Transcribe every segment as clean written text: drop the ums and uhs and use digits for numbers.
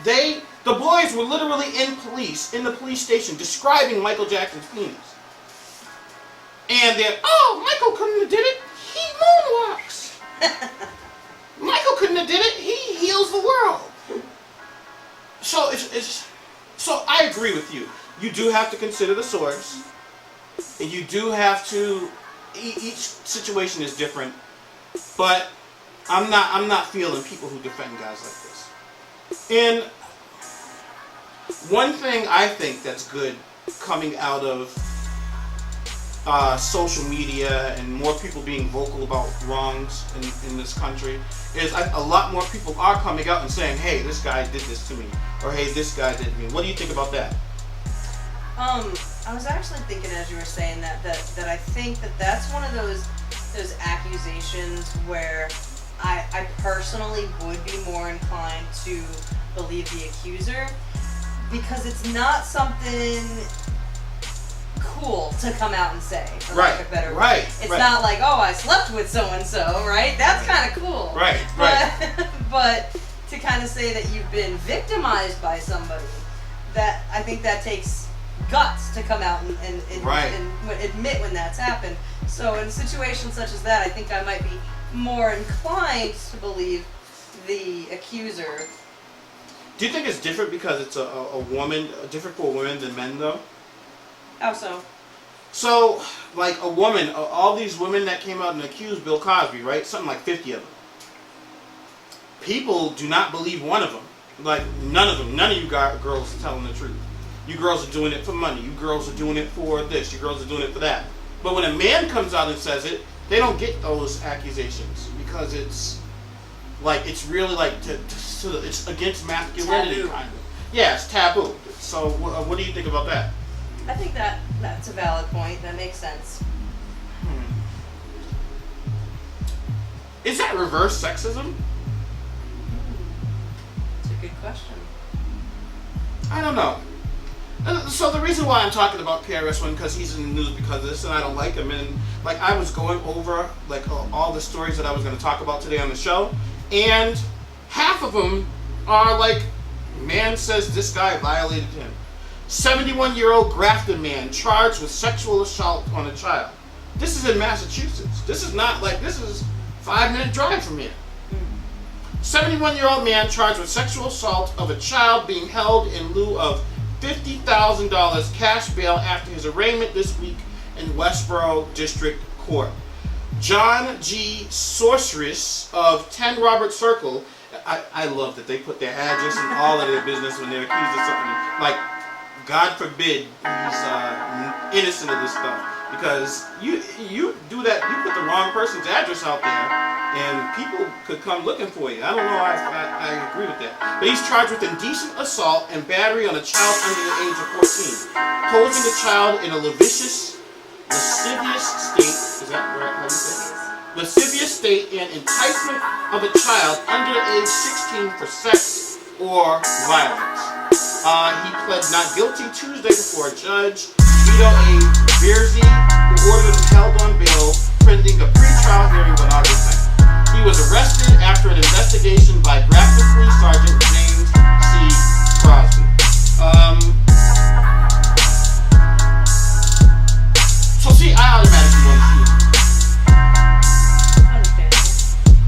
The boys were literally in the police station describing Michael Jackson's penis. And they're, oh, Michael couldn't have did it. He moonwalks. Michael couldn't have did it. He heals the world. So so I agree with you. You do have to consider the source, and you do have to. Each situation is different, but I'm not feeling people who defend guys like this. And one thing I think that's good coming out of social media and more people being vocal about wrongs in this country is a lot more people are coming out and saying, hey, this guy did this to me, or hey, this guy did to me. What do you think about that? I was actually thinking as you were saying that I think that's one of those accusations where I personally would be more inclined to believe the accuser, because it's not something cool to come out and say, for lack of a better word. It's not like, oh, I slept with so-and-so, right? That's kind of cool. Right. But to kind of say that you've been victimized by somebody, that I think that takes guts to come out and admit when that's happened. So in situations such as that, I think I might be more inclined to believe the accuser. Do you think it's different because it's a woman, different for women than men, though? How so? So, like a woman, all these women that came out and accused Bill Cosby, right? Something like 50 of them. People do not believe one of them. Like, none of them. None of you girls are telling the truth. You girls are doing it for money. You girls are doing it for this. You girls are doing it for that. But when a man comes out and says it, they don't get those accusations because it's like, it's really like, it's against masculinity, taboo. kind of. Yeah, it's taboo. So, what do you think about that? I think that's a valid point. That makes sense. Is that reverse sexism? That's a good question. I don't know. So the reason why I'm talking about KRS-One, because he's in the news because of this, and I don't like him. And like I was going over like all the stories that I was going to talk about today on the show, and half of them are like, man says this guy violated him. 71-year-old Grafton man charged with sexual assault on a child. This is in Massachusetts. This is not like, this is 5-minute drive from here. 71-year-old man charged with sexual assault of a child being held in lieu of $50,000 cash bail after his arraignment this week in Westboro District Court. John G. Sorceress of 10 Robert Circle. I love that they put their address and all of their business when they're accused of something. Like, God forbid he's innocent of this stuff, because you do that, you put the wrong person's address out there, and people could come looking for you. I don't know. I agree with that. But he's charged with indecent assault and battery on a child under the age of 14, posing the child in a lascivious state. Is that right? How do you say it? Lascivious state and enticement of a child under age 16 for sex or violence. He pled not guilty Tuesday before a judge, Vito A. Beersey, who ordered him held on bail pending a pre-trial hearing on August 9th. He was arrested after an investigation by Grafton Police Sergeant James C. Crosby. So see, I automatically want to shoot him.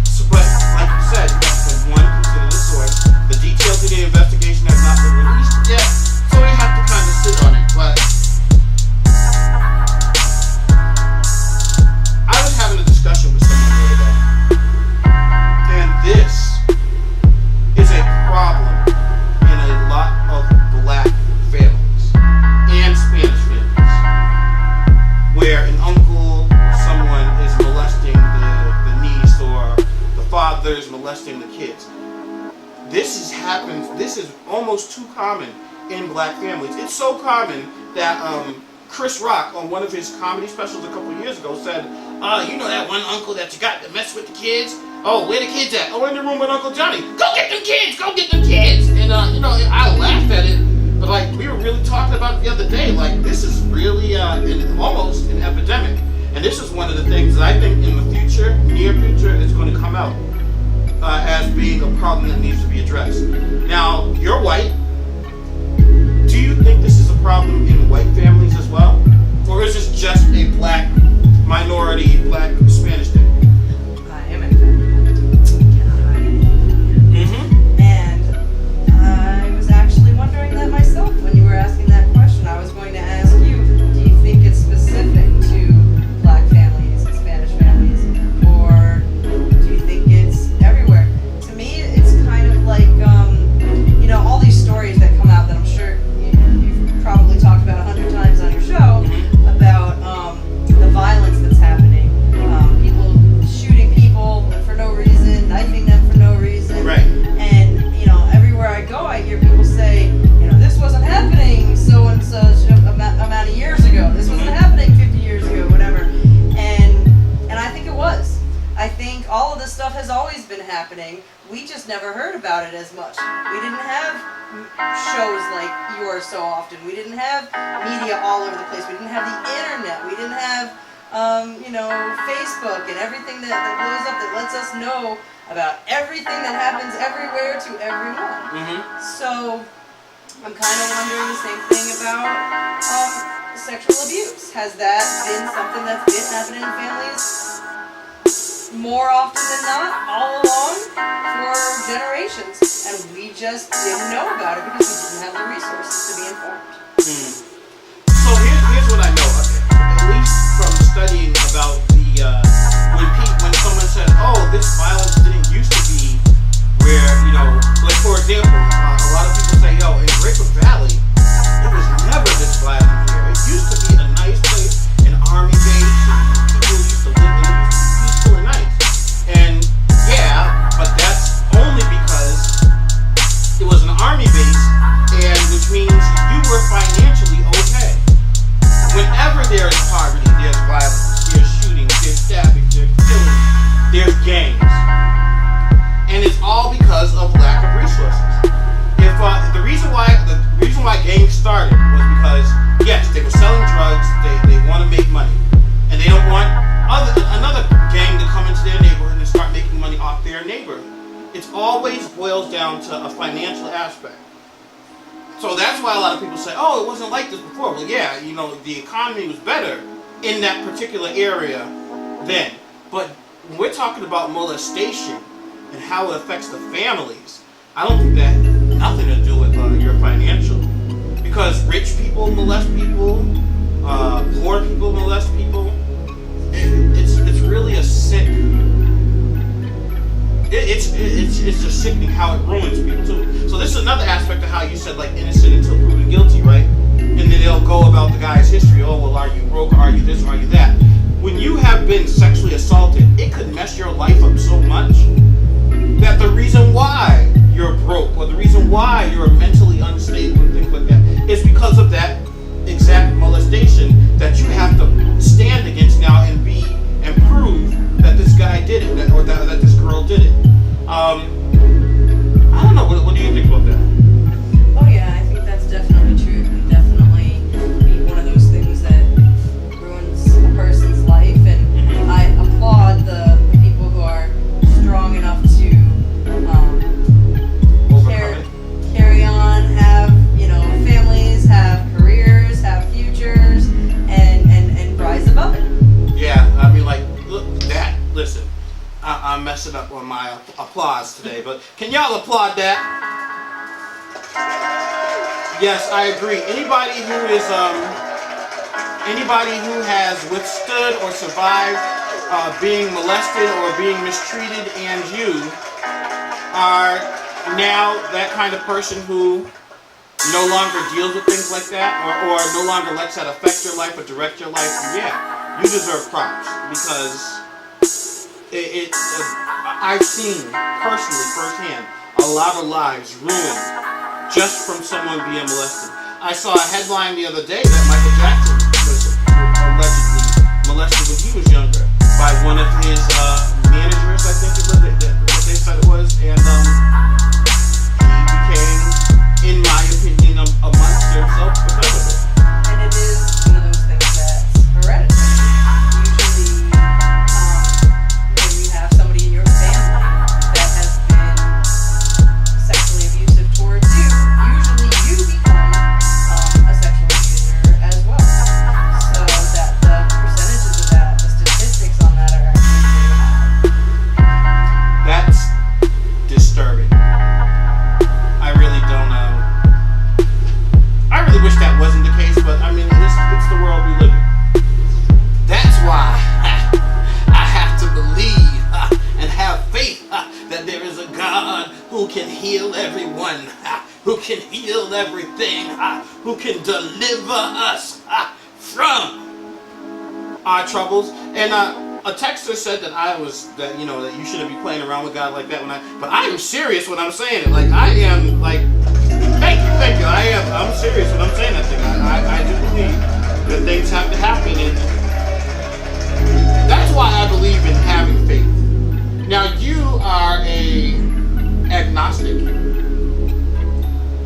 So, but like you said, you have to, one, consider the source. The details of the investigation have not been released yet, so we have to kind of sit on it. But I was having a discussion with someone the other day, and this is a problem in a lot of black families and Spanish families, where an uncle or someone is molesting the niece, or the father is molesting the kids. This is almost too common in black families. It's so common that Chris Rock, on one of his comedy specials a couple of years ago, said, you know that one uncle that you got to mess with the kids? Oh, where the kids at? Oh, in the room with Uncle Johnny. Go get them kids! Go get them kids! And, I laughed at it, but, like, we were really talking about it the other day. Like, this is really almost an epidemic. And this is one of the things that I think in the future, near future, is going to come out as being a problem that needs to be addressed. Now, your wife problem in white families as well? Or is this just a black minority, black Spanish thing? I am in fact. Mm-hmm. And I was actually wondering that myself when you were asking that question. I was going to ask you, do you think it's specific to black families and Spanish families, or do you think it's everywhere? To me, it's kind of like, all these stories that come out that I'm sure you've probably talked about 100 times on your show about the violence that's happening, people shooting people for no reason, knifing them for no reason. Right. And, everywhere I go, I hear people say, this wasn't happening so and such amount of years ago. This wasn't happening 50 years ago, whatever. And I think it was. I think all of this stuff has always been happening. We just never heard about it as much. We didn't have shows like yours so often. We didn't have media all over the place. We didn't have the internet. We didn't have, Facebook and everything that blows up that lets us know about everything that happens everywhere to everyone. Mm-hmm. So I'm kind of wondering the same thing about sexual abuse. Has that been something that's been happening in families more often than not, all along, for generations, and we just didn't know about it because we didn't have the resources to be informed? So here's what I know, at least from studying about the when someone said, "Oh, this violence didn't used to be where," like for example, a lot of people say, "Yo, in Raquel Valley, it was never this violent here. It used to be a nice place, an army base, and people used to live in it. And nice." And yeah, but that's only because it was an army base, and which means you were financially okay. Whenever there is poverty, there's violence, there's shooting, there's stabbing, there's killing, there's gangs, and it's all because of lack of resources. If the reason why gangs started was because yes, they were selling drugs, they want to make money, and they don't want another gang to come into their neighborhood and start making money off their neighborhood. It always boils down to a financial aspect. So that's why a lot of people say, "Oh, it wasn't like this before." Well, yeah, the economy was better in that particular area then. But when we're talking about molestation and how it affects the families, I don't think that nothing to do with your financial. Because rich people molest people, poor people molest people. It's really a sick. It's just sickening how it ruins people too. So this is another aspect of how you said like innocent until proven guilty, right? And then they'll go about the guy's history. Oh well, are you broke? Are you this? Are you that? When you have been sexually assaulted, it could mess your life up so much that the reason why you're broke or the reason why you're mentally unstable and things like that is because of that exact molestation that you have to stand against now and prove that this guy did it or that this girl did it. I don't know. What do you think about that? Oh yeah, I think that's definitely true. It can definitely be one of those things that ruins a person's life, and I applaud the people who are strong enough to carry on, have families, have careers, have futures, and rise above it. Yeah, I mean, like, look that. Listen, I'm messing up on my applause today, but can y'all applaud that? Yes, I agree. Anybody who has withstood or survived being molested or being mistreated, and you are now that kind of person who no longer deals with things like that, or no longer lets that affect your life or direct your life, yeah, you deserve props, because I've seen personally, firsthand, a lot of lives ruined just from someone being molested. I saw a headline the other day that Michael Jackson was allegedly molested when he was younger by one of his managers, I think it was, what they said it was, and he became, in my opinion, a monster himself because of it. And it is one of those things that's hereditary. Usually, when you have somebody in your family that has been sexually abusive towards you, usually you become a sexual who can heal everything, who can deliver us from our troubles. And a texter said that that you shouldn't be playing around with God like that. But I am serious when I'm saying it. Like I am like, thank you. I'm serious when I'm saying that thing. I do believe that things have to happen, and that's why I believe in having faith. Now you are a agnostic.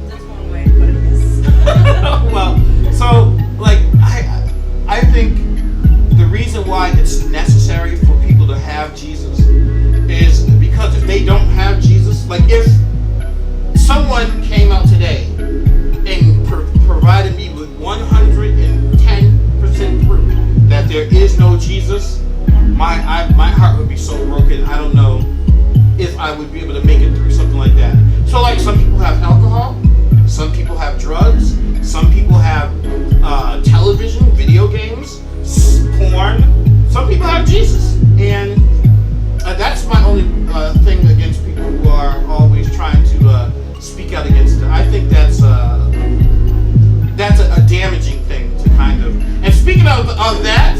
That's one way to put it. Yes. Well, so like I think the reason why it's necessary for people to have Jesus is because if they don't have Jesus, like if someone came out today and provided me with 110% proof that there is no Jesus, my heart would be so broken. I don't know if I would be able to make it through something like that. So like some people have alcohol, some people have drugs, some people have television, video games, porn. Some people have Jesus, and that's my only thing against people who are always trying to speak out against it. I think that's a damaging thing to kind of. And speaking of that,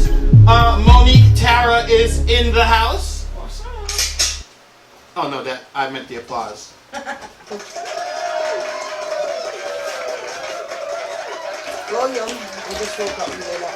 Monique Tara is in the house. Oh no, that I meant the applause. Well, I just woke up and they're not